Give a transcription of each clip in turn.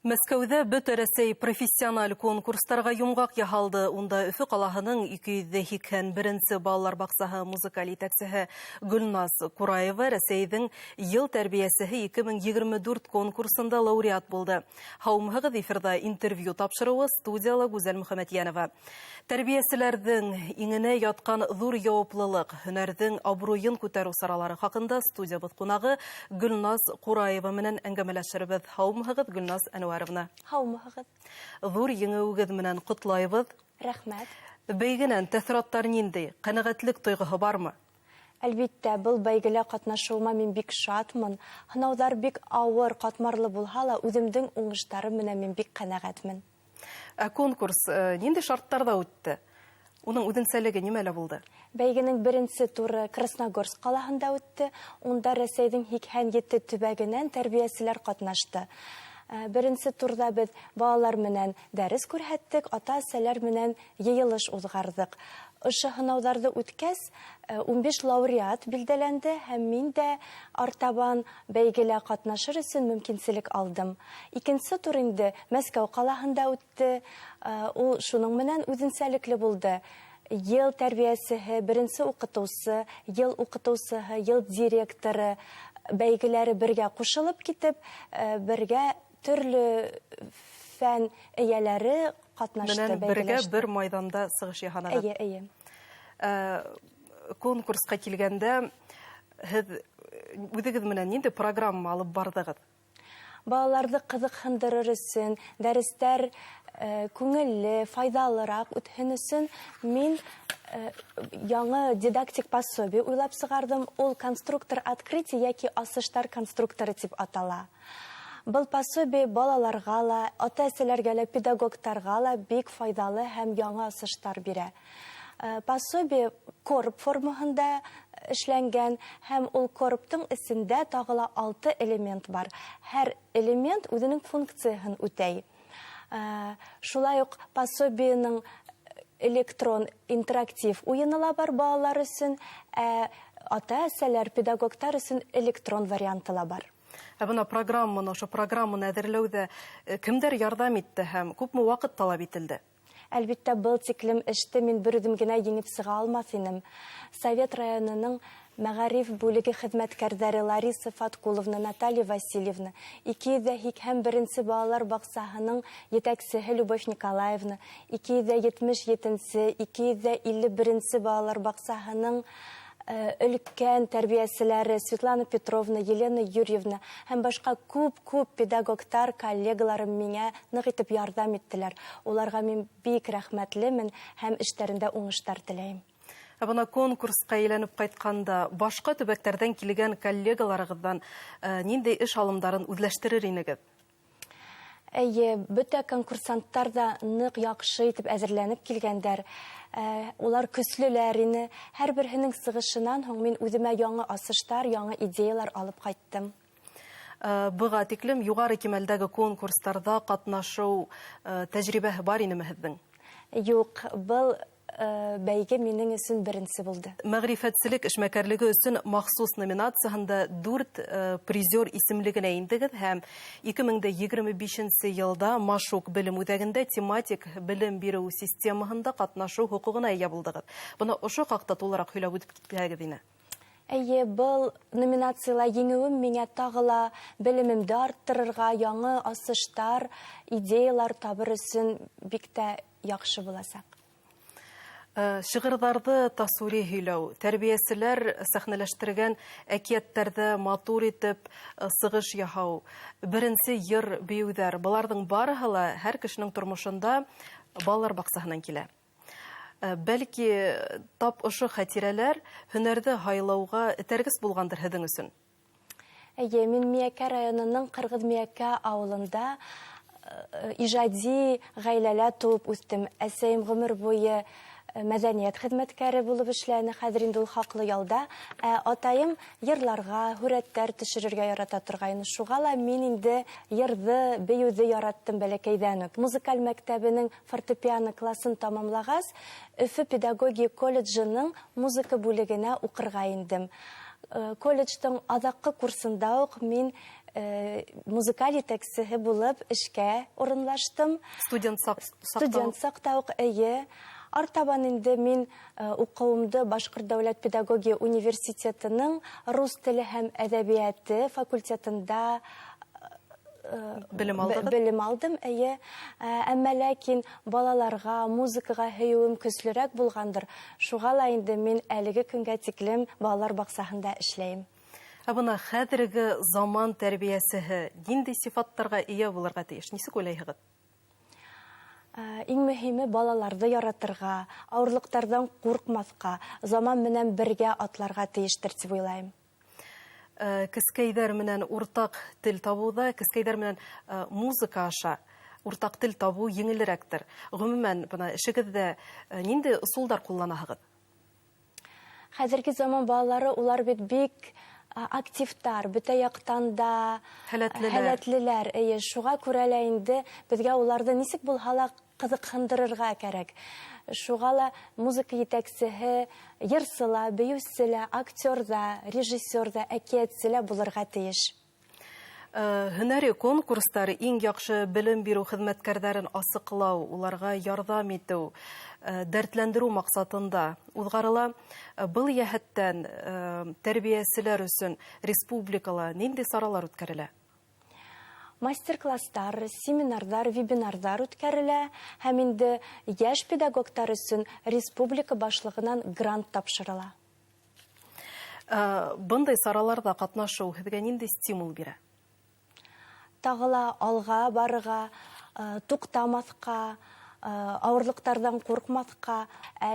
Мәскәүдә бөтә Рәсәй профессиональ конкурстарға йомғақ яһалды. Унда Өфө ҡалаһының 281-нче балалар баҡсаһы музыкаль етәксеһе Гөлназ Кураева Рәсәйҙең йыл тәрбиәсеһе 2024 конкурсында лауреат булды. Һаумыһығыҙ, эфирда интервью тапшырыуы студияла Гүзәл Мөхәмәтйәнова. Тәрбиәселәрҙең иңенә ятҡан ҙур яуаплылыҡ, һөнәрҙең абруйын күтәреү саралары хаҡында студиябыҙ ҡунағы Гөлназ Кураева менән әңгәмәләшербеҙ. Һаумыһығыҙ, Гөлназ Әнүәровна. Һаумыһығыҙ. Ҙур еңеүегеҙ менән ҡотлайбыҙ. Рәхмәт. Бәйгенән тәьҫораттар ниндәй? Ҡәнәғәтлек тойғоһо бармы? Әлбиттә, был бәйгелә ҡатнашыуыма мин бик шатмын. Һынауҙар бик ауыр, ҡатмарлы булһа ла, үҙемдең уңыштары менән мин бик ҡәнәғәтмен. Конкурс ниндәй шарттарҙа үтте? Уның үҙенсәлеге нимәлә булды? Бәйгенең беренсе туры Красногорск ҡалаһында үтте. Унда Рәсәйҙең 87 төбәгенән тәрбиәселәр ҡатнашты. Беренсе турҙа беҙ балалар менән дәрес күрһәттек, ата-әсәләр менән йыйылыш уҙғарҙыҡ. Ошо һынауҙарҙы үткәс, 15 лауреат билдәләнде һәм мин дә артабан бәйгелә ҡатнашыр өсөн мөмкинселек алдым. Икенсе тур инде Мәскәү ҡалаһында үтте. Ул шуның менән үҙенсәлекле булды. Йыл тәрбиәсеһе, беренсе уҡытыусы, йыл уҡытыусыһы, йыл директоры бәйгеләре бергә ҡушылып китеп, бергә төрлө фән эйәләре ҡатнашты, бәйгеләште. Бергә бер майҙанда сығыш яһанығыҙ. Эйе. Конкурсҡа килгәндә, һеҙ үҙегеҙ менән ниндәй программа алып барҙығыҙ? Балаларҙы ҡыҙыҡһындырыр өсөн, дәрестәр күңелле, файҙалыраҡ үтһен өсөн мин яңы дидактик пособие уйлап сығарҙым. Ул конструктор открытий йәки асыштар конструкторы тип атала. Был пособие балаларға ла, ата-әсәләргә лә, педагогтарға ла бик файҙалы һәм яңы асыштар бирә. Пособие короб формаһында эшләнгән һәм ул коробтың эсендә тағы ла 6 элемент бар. Һәр элемент үҙенең функцияһын үтәй. Шулай уҡ пособиеның электрон интерактив уйыны ла бар балалар өсөн, ата-әсәләр, педагогтар өсөн электрон варианты ла бар. Бына ошо программаны әҙерләүҙә кемдәр ярҙам итте һәм күпме ваҡыт талап ителде? Әлбиттә, был тиклем эште мин бер үҙем генә еңеп сыға алмаҫ инем. Совет районының мәғариф бүлеге хеҙмәткәрҙәре Лариса Фаткуловна, Наталья Васильевна, 281-нче балалар баҡсаһының етәксеһе Любовь Николаевна, 277-нче, 251-нче балалар баҡсаһының өлкән тәрбиәселәре Светлана Петровна, Елена Юрьевна һәм башҡа күп педагогтар, коллегаларым миңә ныҡ итеп ярҙам иттеләр. Уларға мин бик рәхмәтлемен һәм эштәрендә уңыштар теләйем. Бына конкурсҡа әйләнеп ҡайтҡанда, башҡа төбәктәрҙән килгән коллегаларығыҙҙан ниндәй эш алымдарын үҙләштерер инегеҙ? Әйе, бөтә конкурсанттар да ныҡ яҡшы итеп әҙерләнеп килгәндәр. Улар көслөләр ине. Һәр береһенең сығышынан һуң мин үҙемә яңы асыштар, яңы идеялар алып ҡайттым. Быға тиклем юғары кимәлдәге конкурстарҙа ҡатнашыу тәжрибәһе бар инеме һеҙҙең? Юҡ, был бәйге минең өсөн беренсе булды. Мәғрифәтселек эшмәкәрлеге өсөн махсус номинацияһында 4 призер исемлегенә индегеҙ һәм 2025 йылда Машук белем үҙәгендә тематик белем биреү системаһында ҡатнашыу хоҡуғына эйә булдығыҙ. Бына ошо хаҡта тулыраҡ һөйләп үтеп китһәгеҙ ине. Әйе, был номинацияла еңеүем миңә тағы ла белемемде арттырырға, яңы асыштар, идеялар табыр өсөн бик тә яҡшы буласаҡ. Шиғырҙарҙы тасури һөйләү, тәрбиәселәр сәхнәләштергән әкиәттәрҙе матур итеп сығыш яһау, беренсе йыр бейеүҙәр, быларҙың барыһы ла һәр кешенең тормошонда балалар баҡсаһынан килә. Бәлки, тап ошо хәтирәләр һөнәрҙе һайлауға этәргес булғандыр һеҙҙең өсөн? Әйе, мин Миәкә районының Ҡырғыҙ Миәкә ауылында ижади ғаиләлә тыуып үҫтем. Әсәйем ғүмер буйы мәҙәниәт хеҙмәткәре булып эшләне, хәҙер инде ул хаҡлы ялда. Атайым йырларға, һүрәттәр төшөрөргә ярата торғайны. Шуға ла мин инде йырҙы, бейеүҙе яраттым бәләкәйҙән үк. Музыкаль мәктәбенең фортепиано классын тамамлағас, Өфө педагогия колледжының музыка бүлегенә уҡырға индем. Колледждың аҙаҡҡы курсында уҡ мин музыкаль итәксеһе булып эшкә урынлаштым. Студент Студент сактаук әйе. Артабан инде мин укуымды Башкорт дәүләт педагогия университетының рус теле һәм әдәбияты факультетында белем алдым. Әйе. Әмма ләкин балаларга, музыкага һөюем көчлерәк булгандыр. Шуга ла инде мин әлеге көнгә тиклем балалар баксаһында эшләйм. Бына хәзерге заман тәрбиясеһе нинди сифаттарга ия булырга тиеш? Нисек уйлайһығыҙ? Иң мөһиме балаларҙы яратырға, ауырлыҡтарҙан ҡурҡмаҫҡа, заман менән бергә атларға тейештер тип уйлайым. Кескәйҙәр менән уртаҡ тел табыуҙа, кескәйҙәр менән музыка аша уртаҡ тел табыу еңелерәктер. Ғөмүмән, бына эшегеҙҙә нинди ысулдар ҡулланаһығыҙ? Хәзерге заман балалары, улар бит бик активтар, бөтә яҡтан да һәләтлеләр. Шуға күрә лә инде беҙгә уларҙы нисек булһа ла ҡыҙыҡһындырырға кәрәк. Шуға ла музыка етәксеһе, йырсыла, бейеүселә, актерҙа, режиссерҙа, әкиәтселә булырға тейеш. Һөнәри конкурстар иң яҡшы белем биреү хеҙмәткәрҙәрен асыҡлау, уларға ярҙам итеү, дәртләндереү маҡсатында уҙғарыла. Был йәһәттән тәрбиәселәр өсөн республикала нинди саралар үткәрелә? Мастер-класстар, семинарҙар, вебинарҙар үткәрелә, һәм инде йәш педагогтар өсөн республика башлығынан грант тапшырыла. Бындай сараларҙа ҡатнашыу һеҙгә нинди стимул бирә? Тағыла алға барыға, туҡтамаҫҡа, ауырлыҡтарҙан ҡурҡмаҫҡа,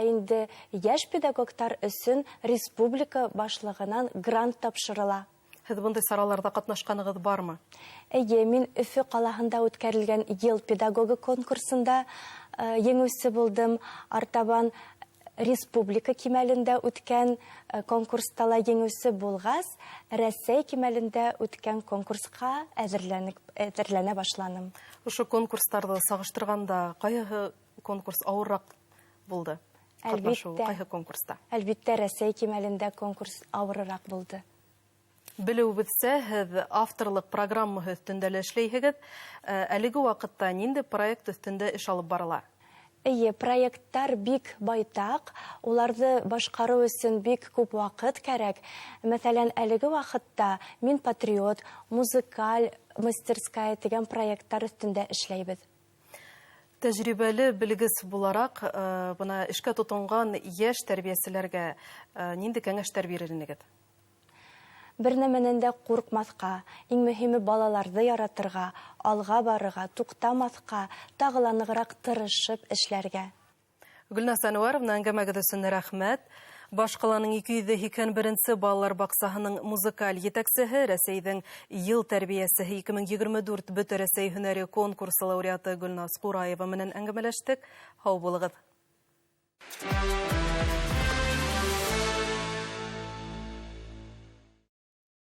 инде йәш педагогтар өсөн республика башлығынан грант тапшырыла. Һеҙ бындай сараларҙа ҡатнашҡанығыҙ бармы? Әйе, мин Өфө ҡалаһында үткәрелгән йыл педагога конкурсында еңеүсе булдым. Артабан республика кимәлендә үткән конкурста ла еңеүсе булғас, Рәсәй кимәлендә үткән конкурсҡа әҙерләнә башланым. Ошо конкурстарҙы сағыштырғанда, ҡайһы конкурс ауырыраҡ булды? Ҡайһы конкурста? Әлбиттә, Рәсәй кимәлендә конкурс ауырыраҡ булды. Белеүебеҙсә, һеҙ авторлыҡ программаһы өҫтөндә лә эшләйһегеҙ. Әлеге ваҡытта нинди проект өҫтөндә эш алып барыла? Эйе, проекттар бик байтаҡ, уларҙы башҡарыу өсөн бик күп ваҡыт кәрәк. Мәҫәлән, әлеге ваҡытта мин патриот, музыкаль мастерская тигән проекттар өҫтөндә эшләйбеҙ. Тәжрибәле белгес булараҡ, бына эшкә тотонған йәш тәрбиәселәргә нинди кәңәштәр бирерһегеҙ? Бер нәмәнән дә ҡурҡмаҫҡа, иң мөһиме балаларҙы яратырға, алға барырға, туҡтамаҫҡа, тағы ла нығыраҡ тырышып эшләргә. Гөлназ Әнүәровна, әңгәмәгеҙ өсөн рәхмәт. Баш ҡаланың 281-нсе балалар баҡсаһының музыкаль етәксеһе, Рәсәйҙең йыл тәрбиәсеһе 2024 Бөтә Рәсәй һөнәри конкурсы лауреаты Гөлназ Ҡураева менән әңгәмәләштек. Һау булығыҙ.